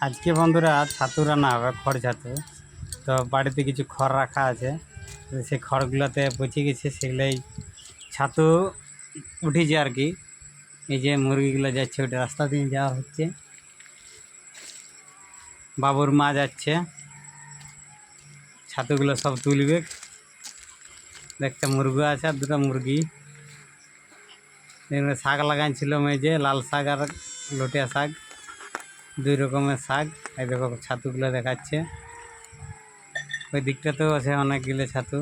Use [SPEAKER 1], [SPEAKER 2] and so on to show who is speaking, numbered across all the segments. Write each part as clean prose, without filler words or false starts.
[SPEAKER 1] আজকে বন্ধুরা ছাতু রান্না হবে, খড় ছাতু। তো বাড়িতে কিছু খড় রাখা আছে, তো সেই খড়গুলোতে পচে গেছে, সেগুলোই ছাতু উঠেছে আর কি। এই যে মুরগিগুলো যাচ্ছে, ওটা রাস্তা দিয়ে যাওয়া হচ্ছে। বাবুর মা যাচ্ছে, ছাতুগুলো সব তুলবে। একটা মুরগি আছে আর দুটো মুরগি। এখানে শাক লাগাইছিল মেঝে, লাল শাক আর লটিয়া শাক, দুই রকমের শাক। এই দেখো ছাতুগুলো দেখাচ্ছে। ওই দিকটাতেও আছে অনেকগুলো ছাতু।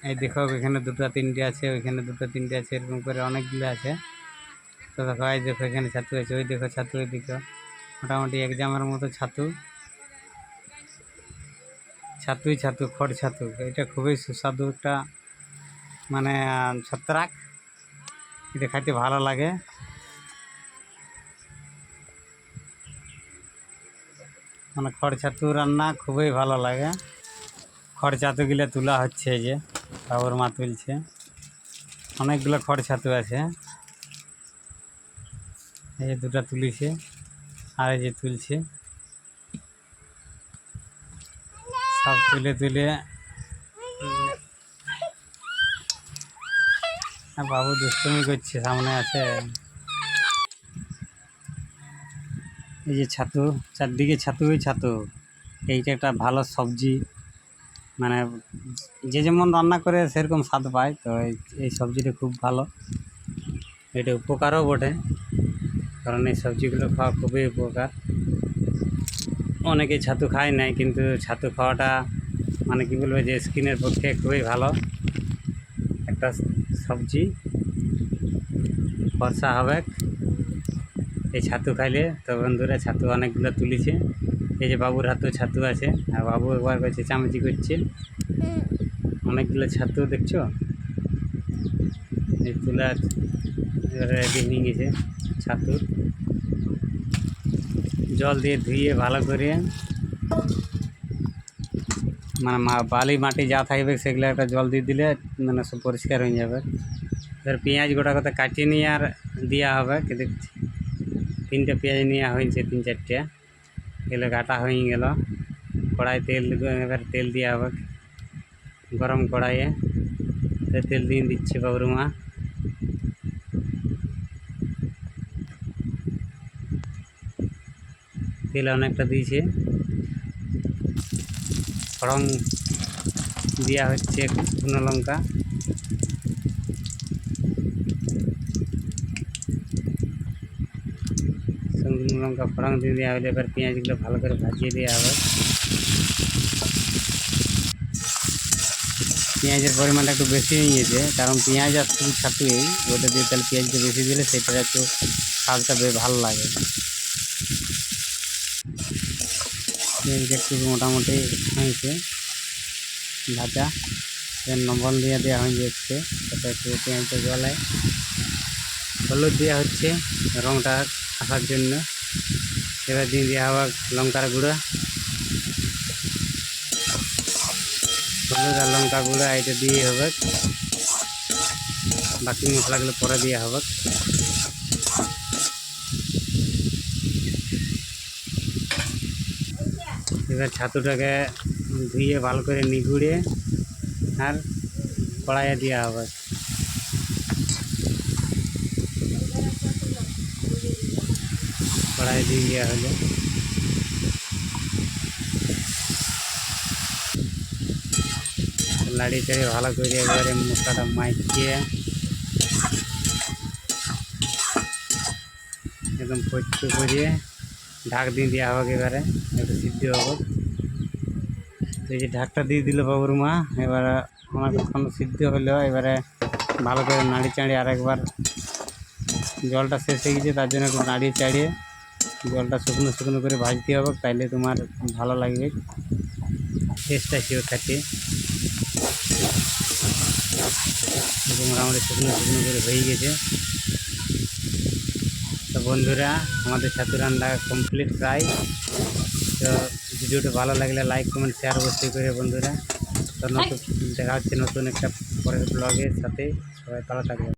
[SPEAKER 1] এই দেখো এখানে দুটো তিনটে আছে, ওইখানে দুটো তিনটে আছে, এরকম করে অনেকগুলো আছে। তো দেখো এই দেখো এখানে ছাতু আছে, ওই দেখো ছাতু, ওই দিকে মোটামুটি এক জামের মতো ছাতু। ছাতুই ছাতু, খড় ছাতু। এটা খুবই সুস্বাদু একটা মানে ছত্রাক। এটা খাইতে ভালো লাগে। মানে খড় ছাতু রান্না খুবই ভালো লাগে। খড় ছাতুগুলো তোলা হচ্ছে, এই যে বাবুর মা তুলছে। অনেকগুলো খড় ছাতু আছে, এই যে দুটা তুলিছে আর এই যে তুলছে। সব তুলে তুলে বাবু দুষ্টুমি করছে, সামনে আছে। এই যে ছাতু, চারদিকে ছাতুই ছাতু। এইটা একটা ভালো সবজি, মানে যে যেমন রান্না করে সেরকম স্বাদ পায়। তো এই সবজিটা খুব ভালো, এটা উপকারও বটে, কারণ এই সবজিগুলো খাওয়া খুবই উপকার। অনেকে ছাতু খায় নাই, কিন্তু ছাতু খাওয়াটা মানে কী বলবো, যে স্কিনের পক্ষে খুবই ভালো একটা সবজি, ফর্সা হবে এই ছাতু খাইলে। তো বন্ধুরা ছাতু অনেকগুলো তুলিছে, এই যে বাবুর হাতেও ছাতু আছে, আর বাবু একবার করছে চামচি করছে। অনেকগুলো ছাতু দেখছো, এই তুলা রেডি হয়ে গেছে ছাতুর। জল দিয়ে ধুয়ে ভালো করে, মানে বালি মাটি যা থাকবে সেগুলো একটা জল দিয়ে দিলে মানে সব পরিষ্কার হয়ে যাবে। এবার পেঁয়াজ গোটা কথা কাটিয়ে নিয়ে আর দেওয়া হবে। কিন্তু তিনটে পেঁয়াজ নেওয়া হয়েছে, তিন চারটে, এগুলো কাটা হয়ে গেল। কড়াই তেল, এবার তেল দেওয়া হবে গরম কড়াইয়ে। তেল দিয়ে দিচ্ছে বাবুর মা। তেল অনেকটা দিয়েছে, ফড়ং দেওয়া হচ্ছে শুকনো লঙ্কা, শুকনো লঙ্কা ফড়ং দিয়ে দেওয়া হলে এবার পেঁয়াজগুলো ভালো করে ভাজিয়ে দেওয়া হবে। পেঁয়াজের পরিমাণটা একটু বেশি হয়ে গেছে, কারণ পেঁয়াজ আর শুধু ছাতু এই ওটা দিয়ে, তাহলে পেঁয়াজটা বেশি দিলে সেটা একটু স্বাদটা বেশ ভালো লাগে। পেঁয়াজটা একটু মোটামুটি হয়েছে ভাজা, লবণ দিয়ে দেওয়া হয়ে যাচ্ছে, যাতে একটু পেঁয়াজটা গলায়। হলুদ দেওয়া হচ্ছে রঙটা আসার জন্য। এবার দিয়ে দেওয়া হবে লঙ্কার গুঁড়ো, হলুদ আর লঙ্কা গুঁড়ো এটা দিয়ে হবে। বাকি মশলাগুলো পরে দেওয়া হবে। এবার ছাতুটাকে ধুয়ে ভালো করে নিগুড়ে আর কড়াইয়ে দেওয়া হবে। কড়াই দিয়ে দেওয়া হলো, লাড়ি চাড়িয়ে ভালো করে এবারে মশলাটা মাখিয়ে একদম পরিষ্কার করিয়ে ঢাক দিয়ে দেওয়া হবে। এবারে একটু সিদ্ধ হবে। এই যে ঢাকটা দিয়ে দিল বাবুর মা, এবার অনেকক্ষণ সিদ্ধ হলো। এবারে ভালো করে নাড়ি চাড়িয়ে আরেকবার, জলটা শেষ হয়ে গেছে তার জন্য একটু নাড়িয়ে চাড়িয়ে জলটা শুকনো শুকনো করে ভাজতে হবে, তাইলে তোমার ভালো লাগবে, টেস্টটা হিসেবে খেতে। মোটামুটি শুকনো শুকনো করে হয়ে গেছে। তো বন্ধুরা আমাদের ছাতু রান্না কমপ্লিট প্রায়। তো ভিডিওটা ভালো লাগলে লাইক কমেন্ট শেয়ার অবশ্যই করে বন্ধুরা। তো নতুন দেখা হচ্ছে নতুন একটা পরের ব্লগের সাথে। সবাই ভালো থাকবে।